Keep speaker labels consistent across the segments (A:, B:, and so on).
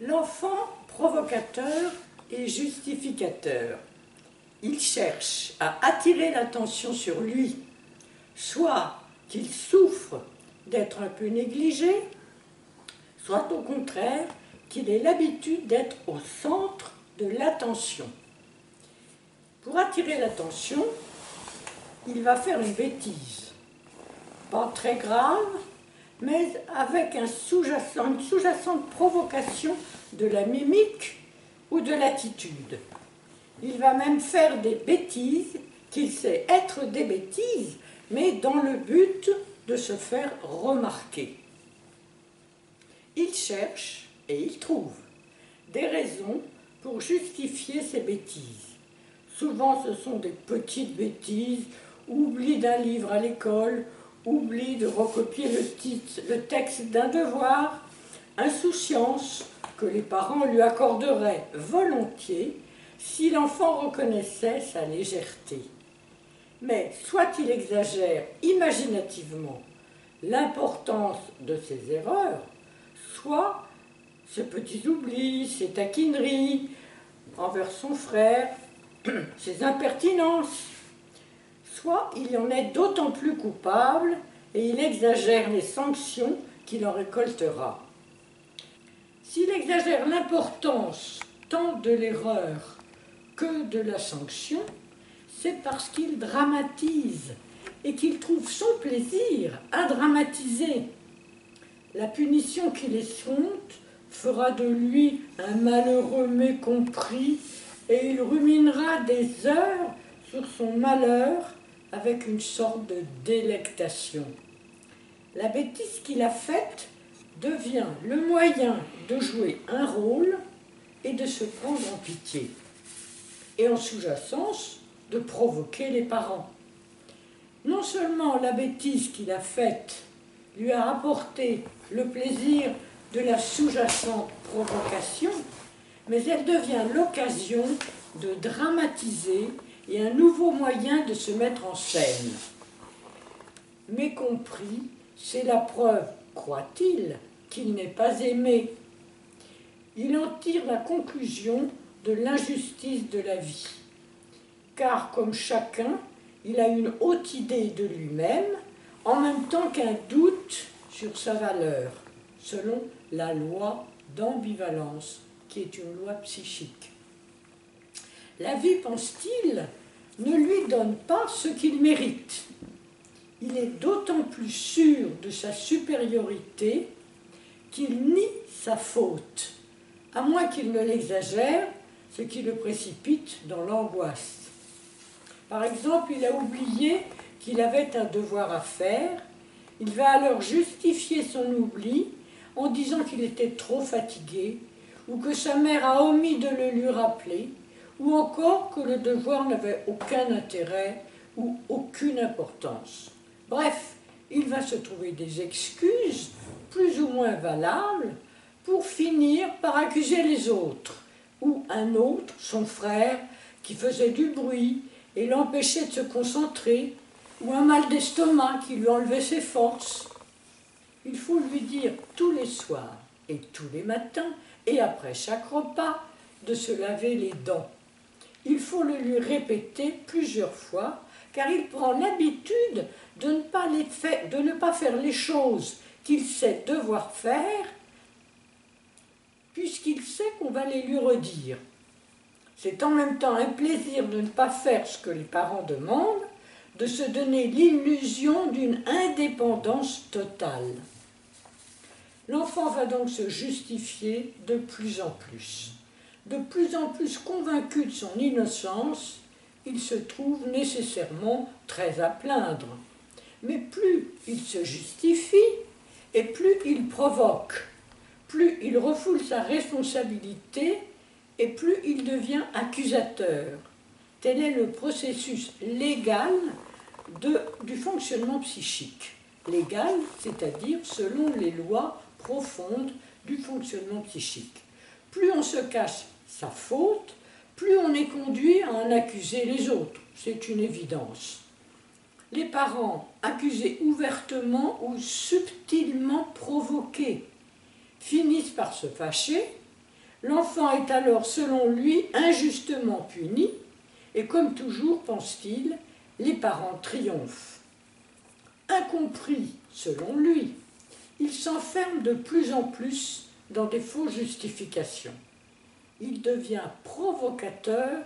A: L'enfant provocateur et justificateur, il cherche à attirer l'attention sur lui, soit qu'il souffre d'être un peu négligé, soit au contraire qu'il ait l'habitude d'être au centre de l'attention. Pour attirer l'attention, il va faire une bêtise, pas très grave, mais avec une sous-jacente provocation de la mimique ou de l'attitude. Il va même faire des bêtises qu'il sait être des bêtises, mais dans le but de se faire remarquer. Il cherche et il trouve des raisons pour justifier ses bêtises. Souvent ce sont des petites bêtises, oubli d'un livre à l'école, oubli de recopier le texte d'un devoir, insouciance que les parents lui accorderaient volontiers si l'enfant reconnaissait sa légèreté. Mais soit il exagère imaginativement l'importance de ses erreurs, soit ses petits oublis, ses taquineries envers son frère, ses impertinences, soit il en est d'autant plus coupable et il exagère les sanctions qu'il en récoltera. S'il exagère l'importance tant de l'erreur que de la sanction, c'est parce qu'il dramatise et qu'il trouve son plaisir à dramatiser. La punition qu'il escompte fera de lui un malheureux mécompris et il ruminera des heures sur son malheur avec une sorte de délectation. La bêtise qu'il a faite devient le moyen de jouer un rôle et de se prendre en pitié. Et en sous-jacence, de provoquer les parents. Non seulement la bêtise qu'il a faite lui a apporté le plaisir de la sous-jacente provocation, mais elle devient l'occasion de dramatiser et un nouveau moyen de se mettre en scène. Mécompris, c'est la preuve, croit-il, qu'il n'est pas aimé. Il en tire la conclusion de l'injustice de la vie. Car, comme chacun, il a une haute idée de lui-même, en même temps qu'un doute sur sa valeur, selon la loi d'ambivalence, qui est une loi psychique. La vie, pense-t-il, ne lui donne pas ce qu'il mérite. Il est d'autant plus sûr de sa supériorité qu'il nie sa faute, à moins qu'il ne l'exagère, ce qui le précipite dans l'angoisse. Par exemple, il a oublié qu'il avait un devoir à faire. Il va alors justifier son oubli en disant qu'il était trop fatigué, ou que sa mère a omis de le lui rappeler, ou encore que le devoir n'avait aucun intérêt ou aucune importance. Bref, il va se trouver des excuses, plus ou moins valables, pour finir par accuser les autres, ou un autre, son frère, qui faisait du bruit et l'empêchait de se concentrer, ou un mal d'estomac qui lui enlevait ses forces. Il faut lui dire tous les soirs et tous les matins, et après chaque repas, de se laver les dents. Il faut le lui répéter plusieurs fois, car il prend l'habitude de ne pas faire les choses qu'il sait devoir faire, puisqu'il sait qu'on va les lui redire. C'est en même temps un plaisir de ne pas faire ce que les parents demandent, de se donner l'illusion d'une indépendance totale. L'enfant va donc se justifier de plus en plus convaincu de son innocence, il se trouve nécessairement très à plaindre. Mais plus il se justifie et plus il provoque, plus il refoule sa responsabilité et plus il devient accusateur. Tel est le processus légal du fonctionnement psychique. Légal, c'est-à-dire selon les lois profondes du fonctionnement psychique. Plus on se cache sa faute, plus on est conduit à en accuser les autres. C'est une évidence. Les parents, accusés ouvertement ou subtilement provoqués, finissent par se fâcher L'enfant est alors, selon lui, injustement puni, et comme toujours, pense-t-il, les parents triomphent. Incompris, selon lui, il s'enferme de plus en plus dans des fausses justifications. Il devient provocateur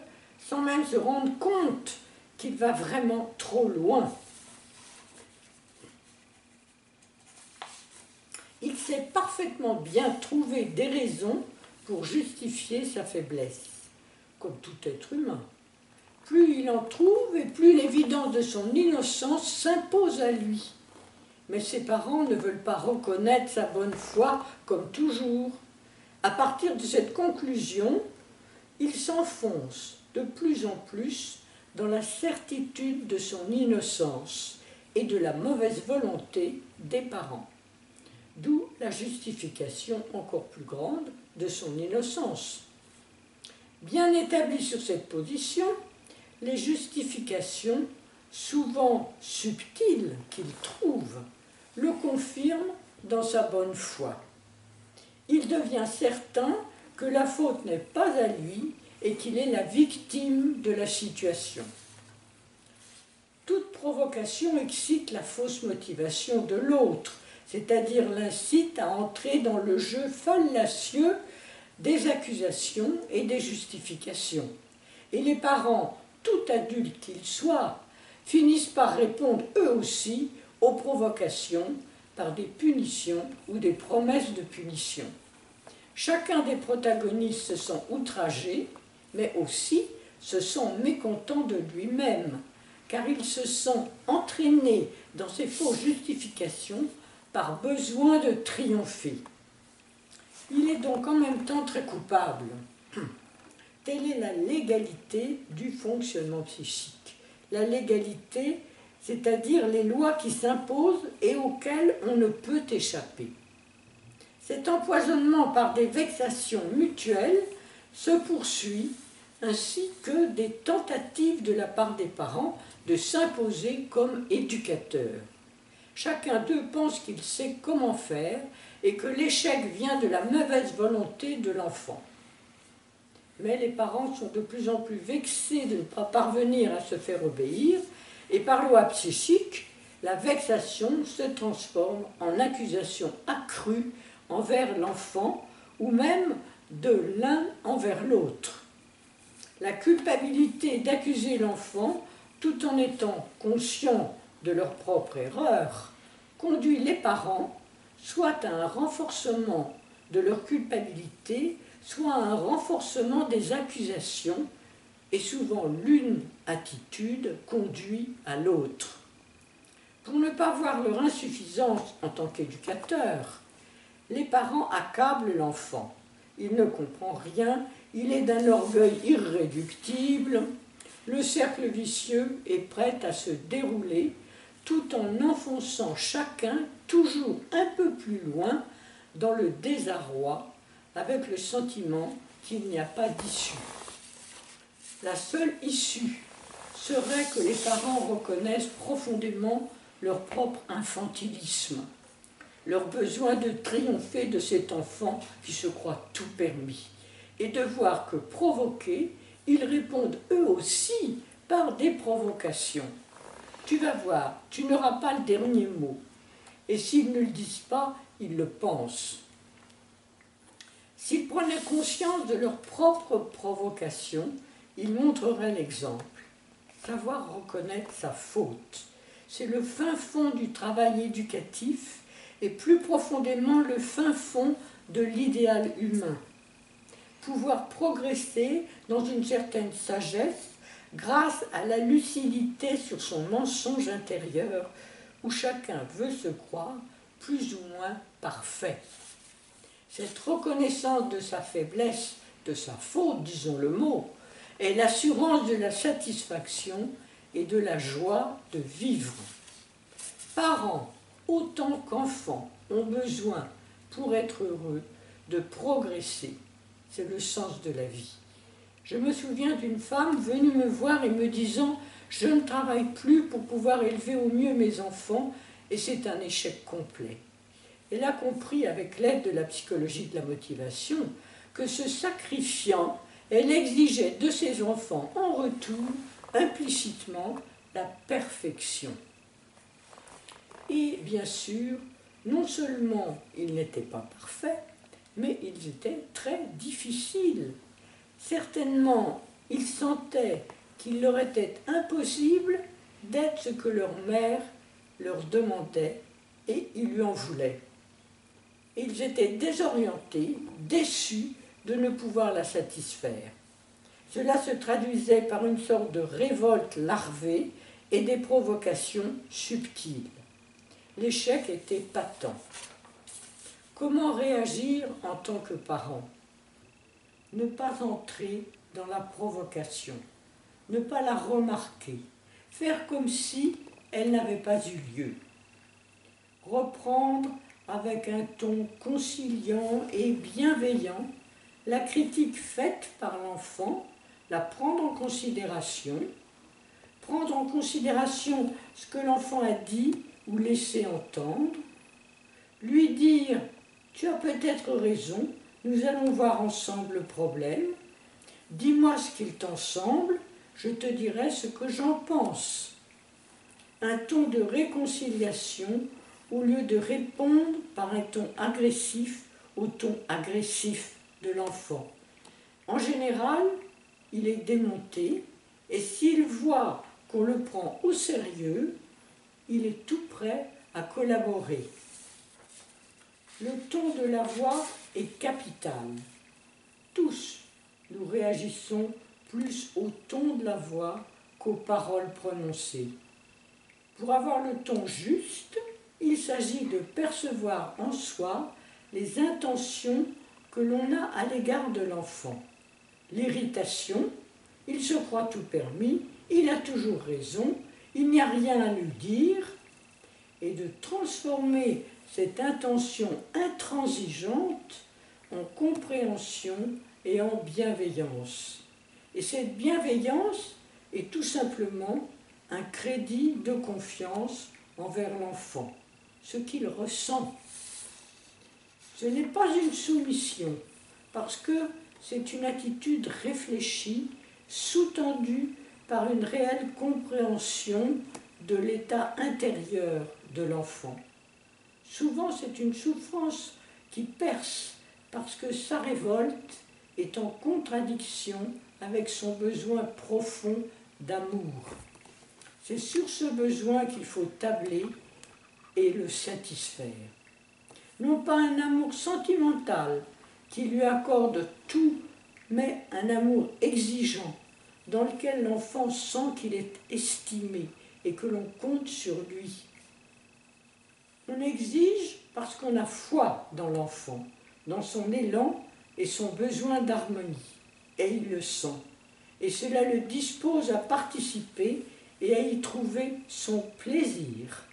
A: sans même se rendre compte qu'il va vraiment trop loin. Il sait parfaitement bien trouver des raisons pour justifier sa faiblesse, comme tout être humain. Plus il en trouve et plus l'évidence de son innocence s'impose à lui. Mais ses parents ne veulent pas reconnaître sa bonne foi comme toujours. À partir de cette conclusion, il s'enfonce de plus en plus dans la certitude de son innocence et de la mauvaise volonté des parents. D'où la justification encore plus grande de son innocence. Bien établi sur cette position, les justifications, souvent subtiles qu'il trouve, le confirment dans sa bonne foi. Il devient certain que la faute n'est pas à lui et qu'il est la victime de la situation. Toute provocation excite la fausse motivation de l'autre, c'est-à-dire l'incite à entrer dans le jeu fallacieux des accusations et des justifications. Et les parents, tout adultes qu'ils soient, finissent par répondre eux aussi aux provocations par des punitions ou des promesses de punition. Chacun des protagonistes se sent outragé, mais aussi se sent mécontent de lui-même, car il se sent entraîné dans ses fausses justifications par besoin de triompher. Il est donc en même temps très coupable. Telle est la légalité du fonctionnement psychique. La légalité, c'est-à-dire les lois qui s'imposent et auxquelles on ne peut échapper. Cet empoisonnement par des vexations mutuelles se poursuit, ainsi que des tentatives de la part des parents de s'imposer comme éducateurs. Chacun d'eux pense qu'il sait comment faire et que l'échec vient de la mauvaise volonté de l'enfant. Mais les parents sont de plus en plus vexés de ne pas parvenir à se faire obéir, et par loi psychique, la vexation se transforme en accusation accrue envers l'enfant, ou même de l'un envers l'autre. La culpabilité d'accuser l'enfant, tout en étant conscient de leur propre erreur, conduit les parents soit à un renforcement de leur culpabilité, soit à un renforcement des accusations, et souvent l'une attitude conduit à l'autre. Pour ne pas voir leur insuffisance en tant qu'éducateur, les parents accablent l'enfant. Il ne comprend rien, il est d'un orgueil irréductible, le cercle vicieux est prêt à se dérouler, tout en enfonçant chacun toujours un peu plus loin dans le désarroi, avec le sentiment qu'il n'y a pas d'issue. La seule issue serait que les parents reconnaissent profondément leur propre infantilisme, leur besoin de triompher de cet enfant qui se croit tout permis, et de voir que provoqués, ils répondent eux aussi par des provocations. Tu vas voir, tu n'auras pas le dernier mot. Et s'ils ne le disent pas, ils le pensent. S'ils prenaient conscience de leur propre provocation, ils montreraient l'exemple. Savoir reconnaître sa faute, c'est le fin fond du travail éducatif et plus profondément le fin fond de l'idéal humain. Pouvoir progresser dans une certaine sagesse grâce à la lucidité sur son mensonge intérieur où chacun veut se croire plus ou moins parfait. Cette reconnaissance de sa faiblesse, de sa faute, disons le mot, est l'assurance de la satisfaction et de la joie de vivre. Parents, autant qu'enfants, ont besoin, pour être heureux, de progresser. C'est le sens de la vie. Je me souviens d'une femme venue me voir et me disant « Je ne travaille plus pour pouvoir élever au mieux mes enfants et c'est un échec complet. » Elle a compris, avec l'aide de la psychologie de la motivation, que se sacrifiant, elle exigeait de ses enfants en retour, implicitement, la perfection. Et bien sûr, non seulement ils n'étaient pas parfaits, mais ils étaient très difficiles. Certainement, ils sentaient qu'il leur était impossible d'être ce que leur mère leur demandait, et ils lui en voulaient. Ils étaient désorientés, déçus de ne pouvoir la satisfaire. Cela se traduisait par une sorte de révolte larvée et des provocations subtiles. L'échec était patent. Comment réagir en tant que parent? Ne pas entrer dans la provocation, ne pas la remarquer, faire comme si elle n'avait pas eu lieu. Reprendre avec un ton conciliant et bienveillant la critique faite par l'enfant, la prendre en considération ce que l'enfant a dit ou laissé entendre, lui dire « tu as peut-être raison, nous allons voir ensemble le problème, dis-moi ce qu'il t'en semble, je te dirai ce que j'en pense ». Un ton de réconciliation au lieu de répondre par un ton agressif au ton agressif de l'enfant. En général, il est démonté et s'il voit qu'on le prend au sérieux, il est tout prêt à collaborer. Le ton de la voix est capital. Tous, nous réagissons plus au ton de la voix qu'aux paroles prononcées. Pour avoir le ton juste, il s'agit de percevoir en soi les intentions que l'on a à l'égard de l'enfant. L'irritation, il se croit tout permis, il a toujours raison, il n'y a rien à nous dire, et de transformer cette intention intransigeante en compréhension et en bienveillance. Et cette bienveillance est tout simplement un crédit de confiance envers l'enfant, ce qu'il ressent. Ce n'est pas une soumission, parce que c'est une attitude réfléchie, sous-tendue par une réelle compréhension de l'état intérieur de l'enfant. Souvent, c'est une souffrance qui perce, parce que sa révolte est en contradiction avec son besoin profond d'amour. C'est sur ce besoin qu'il faut tabler et le satisfaire. Non pas un amour sentimental qui lui accorde tout, mais un amour exigeant, dans lequel l'enfant sent qu'il est estimé et que l'on compte sur lui. On exige parce qu'on a foi dans l'enfant, dans son élan et son besoin d'harmonie, et il le sent. Et cela le dispose à participer et à y trouver son plaisir.